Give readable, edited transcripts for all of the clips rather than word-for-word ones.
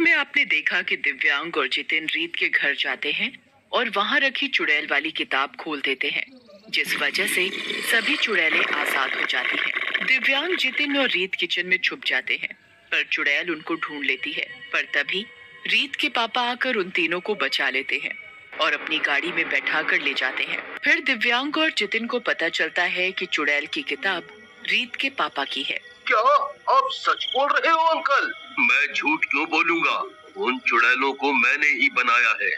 रात में आपने देखा कि दिव्यांग और जितिन रीत के घर जाते हैं और वहां रखी चुड़ैल वाली किताब खोल देते हैं, जिस वजह से सभी चुड़ैलें आजाद हो जाती हैं। दिव्यांग, जितिन और रीत किचन में छुप जाते हैं, पर चुड़ैल उनको ढूंढ लेती है। पर तभी रीत के पापा आकर उन तीनों को बचा लेते हैं और अपनी गाड़ी में बैठा कर ले जाते हैं। फिर दिव्यांग और जितिन को पता चलता है कि चुड़ैल की किताब रीत के पापा की है। क्या आप सच बोल रहे हो अंकल? मैं झूठ क्यों बोलूंगा? उन चुड़ैलों को मैंने ही बनाया है।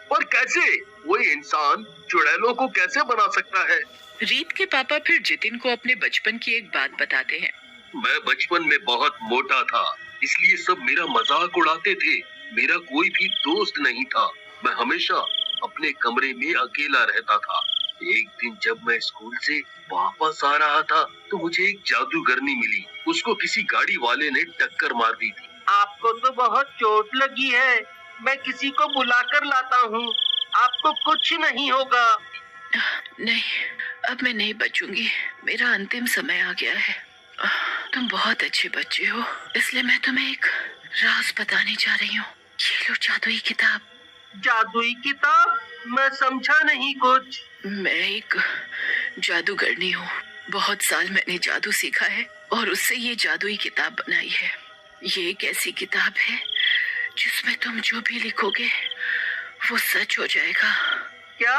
पर कैसे? कोई इंसान चुड़ैलों को कैसे बना सकता है? रीत के पापा फिर जितिन को अपने बचपन की एक बात बताते हैं। मैं बचपन में बहुत मोटा था, इसलिए सब मेरा मजाक उड़ाते थे। मेरा कोई भी दोस्त नहीं था। मैं हमेशा अपने कमरे में अकेला रहता था। एक दिन जब मैं स्कूल से वापस आ रहा था तो मुझे एक जादूगरनी मिली। उसको किसी गाड़ी वाले ने टक्कर मार दी थी। आपको तो बहुत चोट लगी है। मैं किसी को बुलाकर लाता हूँ, आपको कुछ नहीं होगा। नहीं, अब मैं नहीं बचूंगी। मेरा अंतिम समय आ गया है। तुम बहुत अच्छे बच्चे हो, इसलिए मैं तुम्हें एक राज बताने जा रही हूँ। ये लो जादुई किताब। जादुई किताब? मैं समझा नहीं कुछ। मैं एक जादूगरनी हूँ। बहुत साल मैंने जादू सीखा है और उससे ये जादुई किताब बनाई है। ये एक ऐसी किताब है जिसमें तुम जो भी लिखोगे वो सच हो जाएगा। क्या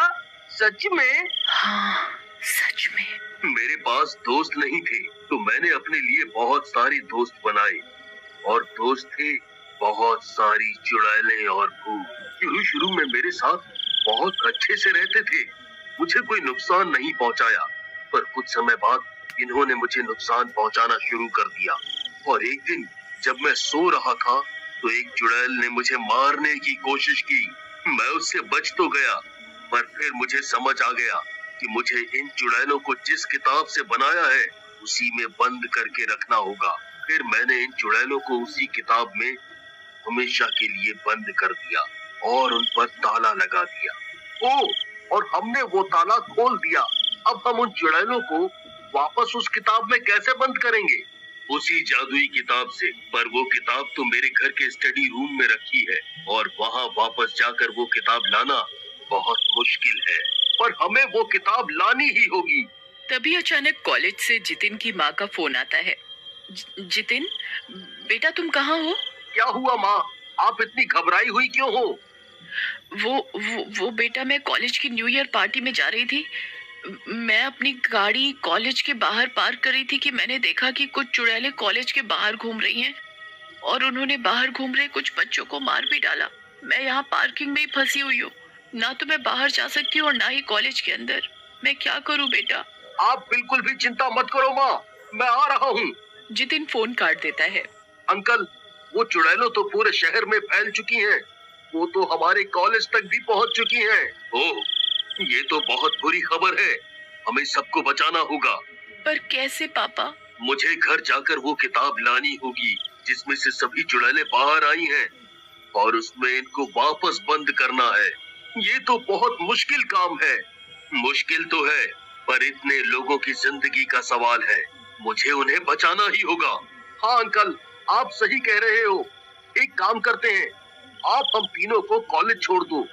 सच में? हाँ, सच में। मेरे पास दोस्त नहीं थे तो मैंने अपने लिए बहुत सारे दोस्त बनाए, और दोस्त थे बहुत सारी चुड़ैलें और भूत। शुरू में मेरे साथ बहुत अच्छे से रहते थे। मुझे कोई नुकसान नहीं पहुंचाया, पर कुछ समय बाद इन्होंने मुझे नुकसान पहुंचाना शुरू कर दिया। और एक दिन जब मैं सो रहा था तो एक चुड़ैल ने मुझे मारने की कोशिश की। मैं उससे बच तो गया, पर फिर मुझे समझ आ गया कि मुझे इन चुड़ैलों को जिस किताब से बनाया है उसी में बंद करके रखना होगा। फिर मैंने इन चुड़ैलों को उसी किताब में हमेशा के लिए बंद कर दिया और उन पर ताला लगा दिया। ओह, और हमने वो ताला खोल दिया। अब हम उन चुड़ैलों को वापस उस किताब में कैसे बंद करेंगे? उसी जादुई किताब से। पर वो किताब तो मेरे घर के स्टडी रूम में रखी है और वहाँ वापस जाकर वो किताब लाना बहुत मुश्किल है। पर हमें वो किताब लानी ही होगी। तभी अचानक कॉलेज से जितिन की माँ का फोन आता है। जितिन, बेटा तुम कहाँ हो? क्या हुआ माँ? आप इतनी घबराई हुई क्यों हो? वो बेटा, मैं कॉलेज की न्यू ईयर पार्टी में जा रही थी। मैं अपनी गाड़ी कॉलेज के बाहर पार्क कर रही थी कि मैंने देखा कि कुछ चुड़ैलें कॉलेज के बाहर घूम रही हैं और उन्होंने बाहर घूम रहे कुछ बच्चों को मार भी डाला। मैं यहाँ पार्किंग में ही फंसी हुई हूँ। ना तो मैं बाहर जा सकती हूँ और ना ही कॉलेज के अंदर। मैं क्या करूँ बेटा? आप बिल्कुल भी चिंता मत करो माँ, मैं आ रहा हूँ। जितिन फोन काट देता है। अंकल, वो चुड़ैलों तो पूरे शहर में फैल चुकी हैं। वो तो हमारे कॉलेज तक भी पहुँच चुकी हैं। ओह, ये तो बहुत बुरी खबर है। हमें सबको बचाना होगा। पर कैसे पापा? मुझे घर जाकर वो किताब लानी होगी जिसमें से सभी चुड़ैलें बाहर आई हैं, और उसमें इनको वापस बंद करना है। ये तो बहुत मुश्किल काम है। मुश्किल तो है, पर इतने लोगों की जिंदगी का सवाल है। मुझे उन्हें बचाना ही होगा। हाँ अंकल, आप सही कह रहे हो। एक काम करते हैं, आप हम तीनों को कॉलेज छोड़ दो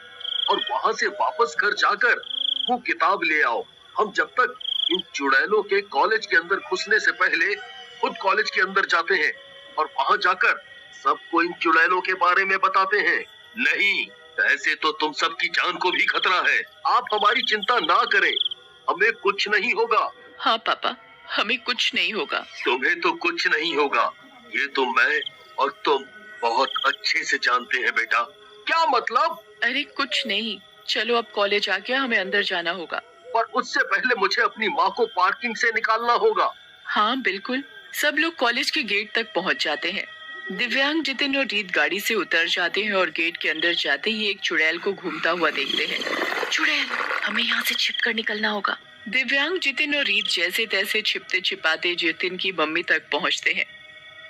और वहाँ से वापस घर जाकर वो किताब ले आओ। हम जब तक इन चुड़ैलों के कॉलेज के अंदर घुसने से पहले खुद कॉलेज के अंदर जाते हैं और वहाँ जाकर सबको इन चुड़ैलों के बारे में बताते हैं। नहीं, ऐसे तो तुम सबकी जान को भी खतरा है। आप हमारी चिंता ना करें, हमें कुछ नहीं होगा। हाँ पापा, हमें कुछ नहीं होगा। तुम्हें तो कुछ नहीं होगा, ये तो मैं और तुम बहुत अच्छे से जानते हैं बेटा। क्या मतलब? अरे कुछ नहीं, चलो अब कॉलेज आ गया, हमें अंदर जाना होगा। पर उससे पहले मुझे अपनी माँ को पार्किंग से निकालना होगा। हाँ बिल्कुल। सब लोग कॉलेज के गेट तक पहुँच जाते हैं। दिव्यांग, जितिन और रीत गाड़ी से उतर जाते हैं और गेट के अंदर जाते ही एक चुड़ैल को घूमता हुआ देखते हैं। चुड़ैल, हमें यहाँ से छिपकर निकलना होगा। दिव्यांग, जितिन और रीत जैसे तैसे छिपते छिपाते जितिन की मम्मी तक पहुँचते हैं।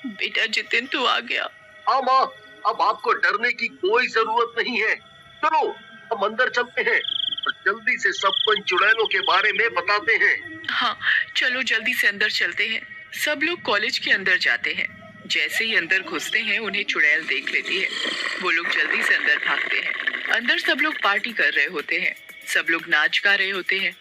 बेटा जितिन, तू आ गया। हाँ माँ, अब आपको डरने की कोई जरूरत नहीं है। चलो हम अंदर चलते हैं और जल्दी से सबको इन चुड़ैलों के बारे में बताते हैं। हाँ चलो जल्दी से अंदर चलते हैं। सब लोग कॉलेज के अंदर जाते हैं। जैसे ही अंदर घुसते हैं उन्हें चुड़ैल देख लेती है। वो लोग जल्दी से अंदर भागते हैं। अंदर सब लोग पार्टी कर रहे होते हैं, सब लोग नाच गा रहे होते हैं।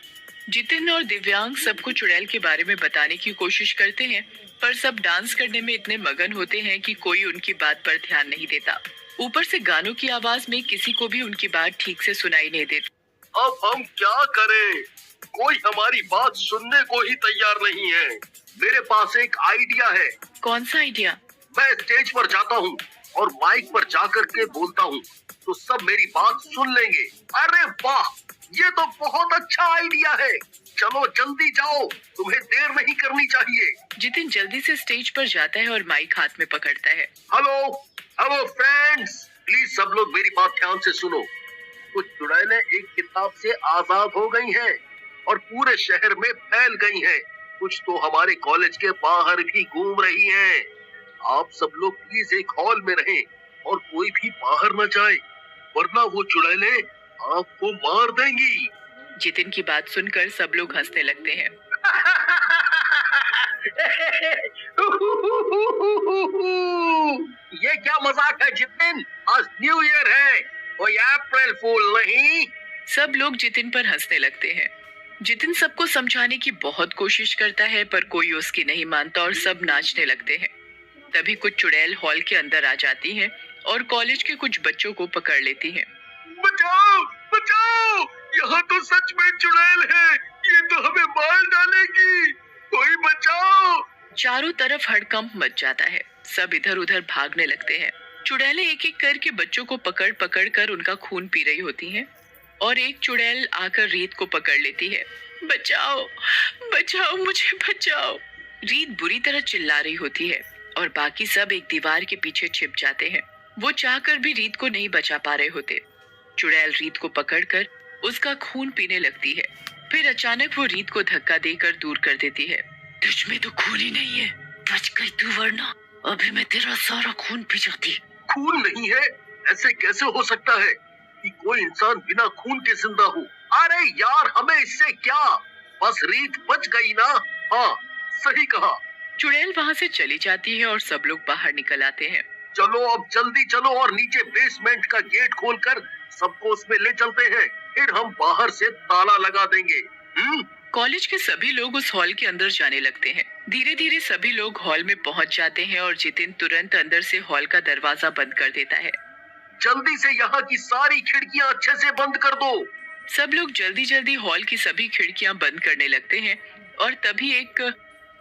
जितिन और दिव्यांग सबको चुड़ैल के बारे में बताने की कोशिश करते हैं, पर सब डांस करने में इतने मगन होते हैं कि कोई उनकी बात पर ध्यान नहीं देता। ऊपर से गानों की आवाज में किसी को भी उनकी बात ठीक से सुनाई नहीं देती। अब हम क्या करें? कोई हमारी बात सुनने को ही तैयार नहीं है। मेरे पास एक आइडिया है। कौन सा आइडिया? मैं स्टेज पर जाता हूँ और माइक पर जाकर के बोलता हूँ, तो सब मेरी बात सुन लेंगे। अरे वाह, ये तो बहुत अच्छा आइडिया है। चलो जल्दी जाओ, तुम्हें देर नहीं करनी चाहिए। जितिन जल्दी से स्टेज पर जाता है और माइक हाथ में पकड़ता है। हेलो हेलो फ्रेंड्स, प्लीज सब लोग मेरी बात ध्यान से सुनो। कुछ चुड़ैलें एक किताब से आजाद हो गई हैं और पूरे शहर में फैल गई हैं। कुछ तो हमारे कॉलेज के बाहर भी घूम रही हैं। आप सब लोग प्लीज एक हॉल में रहें और कोई भी बाहर न जाए, वरना वो चुड़ैलें आपको मार देंगी। जितिन की बात सुनकर सब लोग हंसने लगते हैं। ये क्या मजाक है जितिन? आज न्यू ईयर है, कोई अप्रैल फूल नहीं। सब लोग जितिन पर हंसने लगते हैं। जितिन सबको समझाने की बहुत कोशिश करता है, पर कोई उसकी नहीं मानता और सब नाचने लगते हैं। तभी कुछ चुड़ैल हॉल के अंदर आ जाती हैं और कॉलेज के कुछ बच्चों को पकड़ लेती हैं। बचाओ बचाओ, यहाँ तो सच में चुड़ैल है, ये तो हमें मार डालेगी, कोई बचाओ। चारों तरफ हड़कंप मच जाता है, सब इधर उधर भागने लगते हैं। चुड़ैलें एक एक करके बच्चों को पकड़ पकड़ कर उनका खून पी रही होती हैं और एक चुड़ैल आकर रीत को पकड़ लेती है। बचाओ बचाओ, मुझे बचाओ। रीत बुरी तरह चिल्ला रही होती है और बाकी सब एक दीवार के पीछे छिप जाते हैं। वो चाहकर भी रीत को नहीं बचा पा रहे होते। चुड़ैल रीत को पकड़कर उसका खून पीने लगती है। फिर अचानक वो रीत को धक्का देकर दूर कर देती है। तुझ में तो खून ही नहीं है, बच गई तू, वरना अभी मैं तेरा सारा खून पी जाती। खून नहीं है? ऐसे कैसे हो सकता है कि कोई इंसान बिना खून के जिंदा हो? अरे यार, हमें इससे क्या, बस रीत बच गई ना। हाँ, सही कहा। चुड़ैल वहाँ से चली जाती है और सब लोग बाहर निकल आते हैं। चलो अब जल्दी चलो और नीचे बेसमेंट का गेट खोलकर सबको उसमें ले चलते हैं, फिर हम बाहर से ताला लगा देंगे। कॉलेज के सभी लोग उस हॉल के अंदर जाने लगते हैं। धीरे धीरे सभी लोग हॉल में पहुंच जाते हैं और जितिन तुरंत अंदर से हॉल का दरवाजा बंद कर देता है। जल्दी से यहाँ की सारी खिड़कियाँ अच्छे से बंद कर दो। सब लोग जल्दी जल्दी हॉल की सभी खिड़कियां बंद करने लगते हैं और तभी एक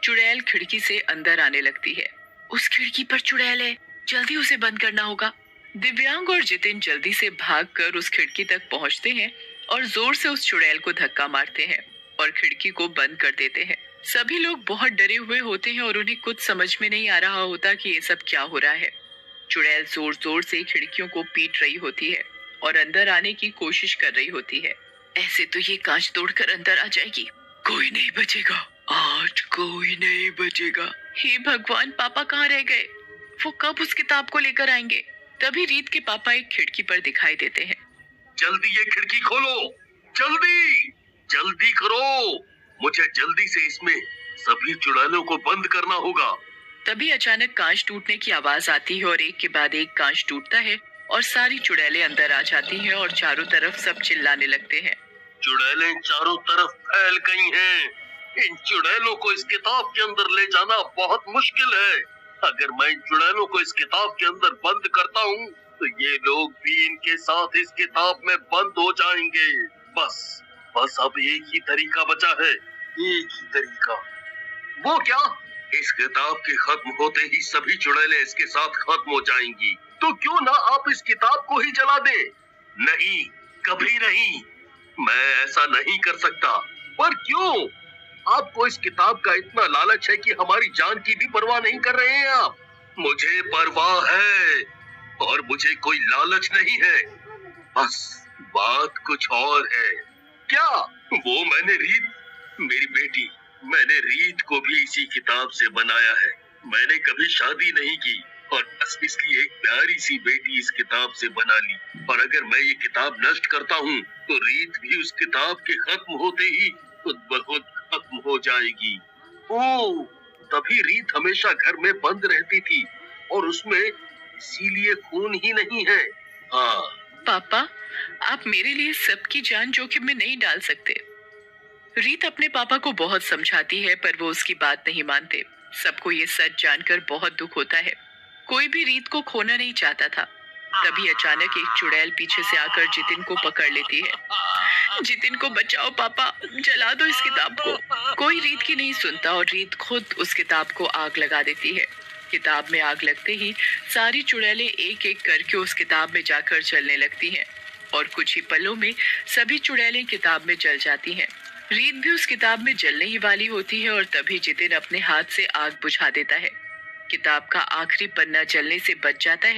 चुड़ैल खिड़की से अंदर आने लगती है। उस खिड़की पर चुड़ैल है, जल्दी उसे बंद करना होगा। दिव्यांग और जितिन जल्दी से भागकर उस खिड़की तक पहुंचते हैं और जोर से उस चुड़ैल को धक्का मारते हैं और खिड़की को बंद कर देते हैं। सभी लोग बहुत डरे हुए होते हैं और उन्हें कुछ समझ में नहीं आ रहा होता कि ये सब क्या हो रहा है। चुड़ैल जोर जोर से खिड़कियों को पीट रही होती है और अंदर आने की कोशिश कर रही होती है। ऐसे तो ये कांच तोड़कर अंदर आ जाएगी, कोई नहीं बचेगा, आज कोई नहीं बचेगा। हे भगवान, पापा कहाँ रह गए? वो कब उस किताब को लेकर आएंगे? तभी रीत के पापा एक खिड़की पर दिखाई देते हैं। जल्दी ये खिड़की खोलो, जल्दी जल्दी करो, मुझे जल्दी से इसमें सभी चुड़ैलों को बंद करना होगा। तभी अचानक कांच टूटने की आवाज आती है और एक के बाद एक कांच टूटता है और सारी चुड़ैलें अंदर आ जाती हैं और चारों तरफ सब चिल्लाने लगते हैं। चुड़ैलें चारों तरफ फैल गई हैं। इन चुड़ैलों को इस किताब के अंदर ले जाना बहुत मुश्किल है। अगर मैं इन चुड़ैलों को इस किताब के अंदर बंद करता हूँ तो ये लोग भी इनके साथ इस किताब में बंद हो जाएंगे। बस अब एक ही तरीका बचा है, एक ही तरीका। वो क्या? इस किताब के खत्म होते ही सभी चुड़ैलें इसके साथ खत्म हो जाएंगी। तो क्यों ना आप इस किताब को ही जला दें? नहीं, कभी नहीं, मैं ऐसा नहीं कर सकता। पर क्यों? आपको इस किताब का इतना लालच है कि हमारी जान की भी परवाह नहीं कर रहे हैं आप। मुझे परवाह है और मुझे कोई लालच नहीं है, बस बात कुछ और है। क्या? वो मेरी बेटी, मैंने रीत को भी इसी किताब से बनाया है। मैंने कभी शादी नहीं की और बस इसलिए एक प्यारी सी बेटी इस किताब से बना ली। और अगर मैं ये किताब नष्ट करता हूँ तो रीत भी उस किताब के खत्म होते ही खुद ब खुद खत्म हो जाएगी। ओह, तभी रीत हमेशा घर में बंद रहती थी और उसमें इसीलिए खून ही नहीं है। हाँ। पापा, आप मेरे लिए सबकी जान जोखिम में नहीं डाल सकते। रीत अपने पापा को बहुत समझाती है पर वो उसकी बात नहीं मानते। सबको ये सच जानकर बहुत दुख होता है। कोई भी रीत को खोना नहीं चाहता था। तभी अचानक एक चुड़ैल पीछे से आकर जितिन को पकड़ लेती है। जितिन को बचाओ पापा, जला दो इस किताब को। कोई रीत की नहीं सुनता और रीत खुद उस किताब को आग लगा देती है। किताब में आग लगते ही सारी चुड़ैलें एक एक करके उस किताब में जाकर जलने लगती हैं और कुछ ही पलों में सभी चुड़ैलें किताब में जल जाती हैं। रीत भी उस किताब में जलने ही वाली होती है और तभी जितिन अपने हाथ से आग बुझा देता है। किताब का आखिरी पन्ना जलने से बच जाता है